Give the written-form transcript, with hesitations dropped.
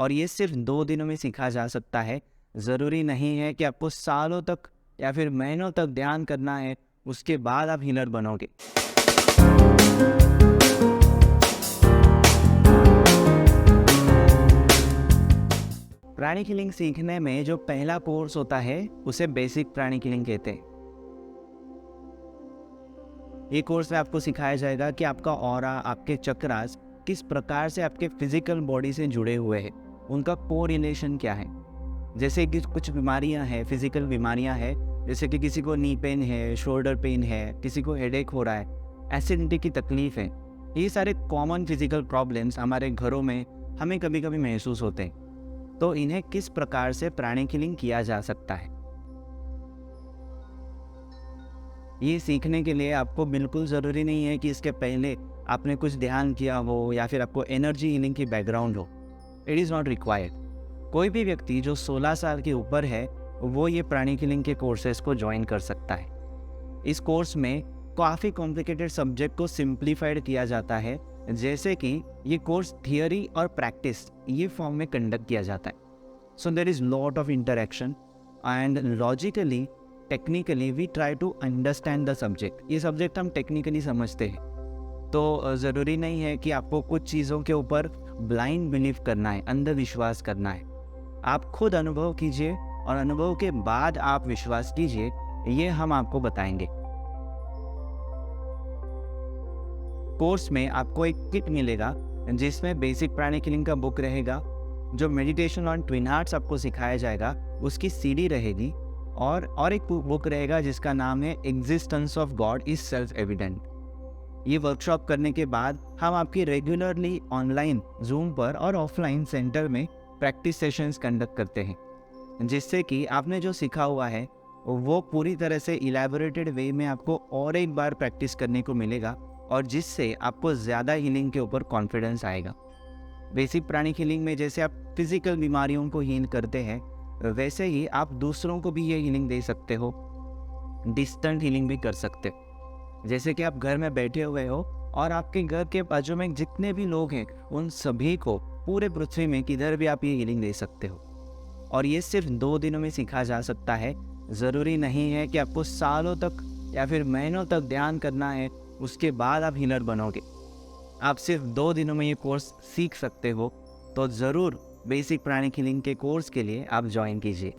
और ये सिर्फ 2 दिनों में सीखा जा सकता है। ज़रूरी नहीं है कि आपको सालों तक या फिर महीनों तक ध्यान करना है, उसके बाद आप हीलर बनोगे। प्राणिक हीलिंग सीखने में जो पहला कोर्स होता है उसे बेसिक प्राणिक हीलिंग कहते हैं। ये कोर्स में आपको सिखाया जाएगा कि आपका ऑरा, आपके चक्रास किस प्रकार से आपके फिजिकल बॉडी से जुड़े हुए हैं, उनका कोरिलेशन क्या है। जैसे कि कुछ बीमारियां हैं, फिजिकल बीमारियां हैं, जैसे कि किसी को नी पेन है, शोल्डर पेन है, किसी को हेडेक हो रहा है, एसिडिटी की तकलीफ है। ये सारे कॉमन फिजिकल प्रॉब्लम्स हमारे घरों में हमें कभी कभी महसूस होते हैं। तो इन्हें किस प्रकार से प्राणिक हीलिंग किया जा सकता है, ये सीखने के लिए आपको बिल्कुल ज़रूरी नहीं है कि इसके पहले आपने कुछ ध्यान किया हो या फिर आपको एनर्जी हीलिंग की बैकग्राउंड हो। It is not required. कोई भी व्यक्ति जो 16 साल के ऊपर है वो ये प्राणिक हीलिंग के कोर्सेज को ज्वाइन कर सकता है। इस कोर्स में काफ़ी कॉम्प्लिकेटेड सब्जेक्ट को सिंप्लीफाइड किया जाता है, जैसे कि ये कोर्स थियोरी और प्रैक्टिस ये फॉर्म में कंडक्ट किया जाता है। So there is lot of interaction and logically technically we try to understand the subject. ये सब्जेक्ट हम टेक्निकली समझते हैं, तो ज़रूरी नहीं है कि आपको कुछ चीज़ों के ऊपर ब्लाइंड बिलीव करना है, अंधविश्वास करना है। आप खुद अनुभव कीजिए और अनुभव के बाद आप विश्वास कीजिए, ये हम आपको बताएंगे। कोर्स में आपको एक किट मिलेगा जिसमें बेसिक प्राणिक हीलिंग का बुक रहेगा, जो मेडिटेशन ऑन ट्विन हार्ट्स आपको सिखाया जाएगा उसकी सीडी रहेगी, और एक बुक रहेगा जिसका नाम है existence of God is self evident. ये वर्कशॉप करने के बाद हम आपकी रेगुलरली ऑनलाइन जूम पर और ऑफलाइन सेंटर में प्रैक्टिस सेशंस कंडक्ट करते हैं, जिससे कि आपने जो सीखा हुआ है वो पूरी तरह से इलैबोरेटेड वे में आपको और एक बार प्रैक्टिस करने को मिलेगा, और जिससे आपको ज़्यादा हीलिंग के ऊपर कॉन्फिडेंस आएगा। बेसिक प्राणिक हीलिंग में जैसे आप फिजिकल बीमारियों को हील करते हैं, वैसे ही आप दूसरों को भी ये हीलिंग दे सकते हो, डिस्टेंट हीलिंग भी कर सकते हो। जैसे कि आप घर में बैठे हुए हो और आपके घर के बाजू में जितने भी लोग हैं उन सभी को पूरे पृथ्वी में किधर भी आप ये हीलिंग दे सकते हो, और ये सिर्फ 2 दिनों में सीखा जा सकता है। ज़रूरी नहीं है कि आपको सालों तक या फिर महीनों तक ध्यान करना है, उसके बाद आप हीलर बनोगे। आप सिर्फ 2 दिनों में ये कोर्स सीख सकते हो, तो ज़रूर बेसिक प्राणिक हीलिंग के कोर्स के लिए आप ज्वाइन कीजिए।